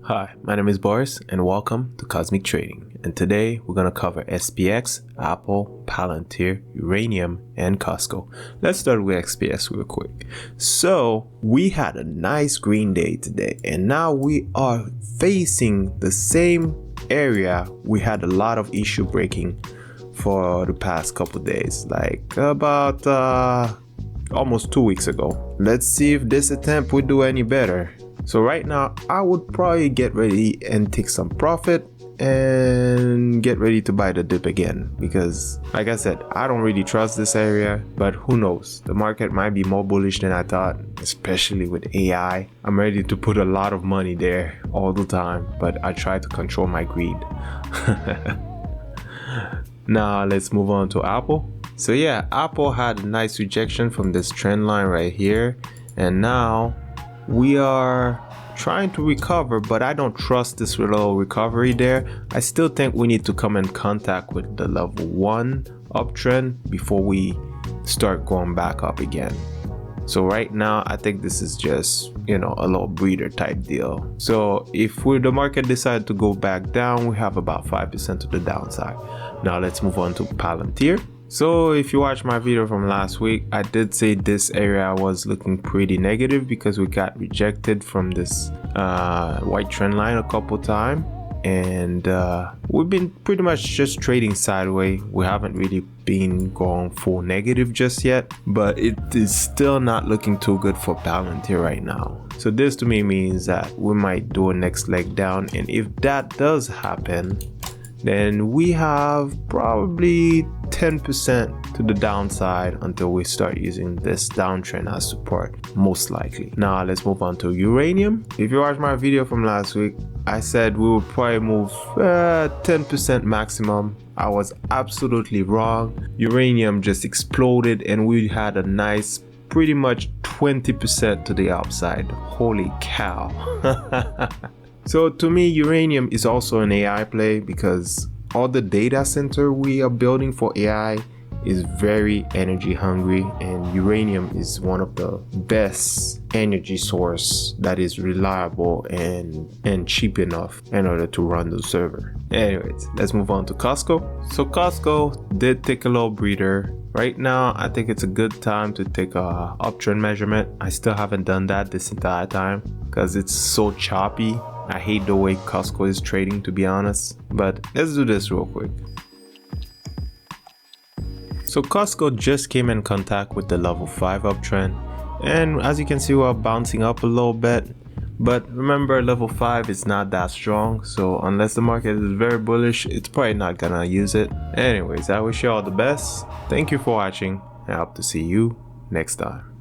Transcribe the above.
Hi, my name is Boris and welcome to Cosmic Trading, and today we're going to cover SPX, Aapl, Pltr, Uranium, and Costco. Let's start with SPX real quick. So we had a nice green day today, and now we are facing the same area we had a lot of issue breaking for the past couple days, like about almost 2 weeks ago. Let's see if this attempt would do any better. So right now, I would probably get ready and take some profit and get ready to buy the dip again, because like I said, I don't really trust this area, but who knows, the market might be more bullish than I thought, especially with AI. I'm ready to put a lot of money there all the time, but I try to control my greed. Now let's move on to Aapl. So yeah, Aapl had a nice rejection from this trend line right here, and now we are trying to recover, but I don't trust this little recovery there. I still think we need to come in contact with the level 1 uptrend before we start going back up again. So right now, I think this is just, a little breather type deal. So if the market decide to go back down, we have about 5% to the downside. Now let's move on to Pltr. So if you watched my video from last week, I did say this area was looking pretty negative because we got rejected from this white trend line a couple times, and we've been pretty much just trading sideways. We haven't really been going full negative just yet, but it is still not looking too good for Pltr right now. So this to me means that we might do a next leg down, and if that does happen, then we have probably 10% to the downside until we start using this downtrend as support, most likely. Now let's move on to uranium. If you watched my video from last week, I said we would probably move 10% maximum. I was absolutely wrong. Uranium just exploded and we had a nice pretty much 20% to the upside. Holy cow. So to me, uranium is also an AI play because all the data center we are building for AI is very energy hungry, and uranium is one of the best energy source that is reliable and cheap enough in order to run the server. Anyways, let's move on to Costco. So Costco did take a little breather. Right now, I think it's a good time to take a uptrend measurement. I still haven't done that this entire time because it's so choppy. I hate the way Costco is trading, to be honest, but let's do this real quick. So Costco just came in contact with the level 5 uptrend, and as you can see, we're bouncing up a little bit, but remember, level 5 is not that strong, so unless the market is very bullish, it's probably not gonna use it. Anyways, I wish you all the best. Thank you for watching, and I hope to see you next time.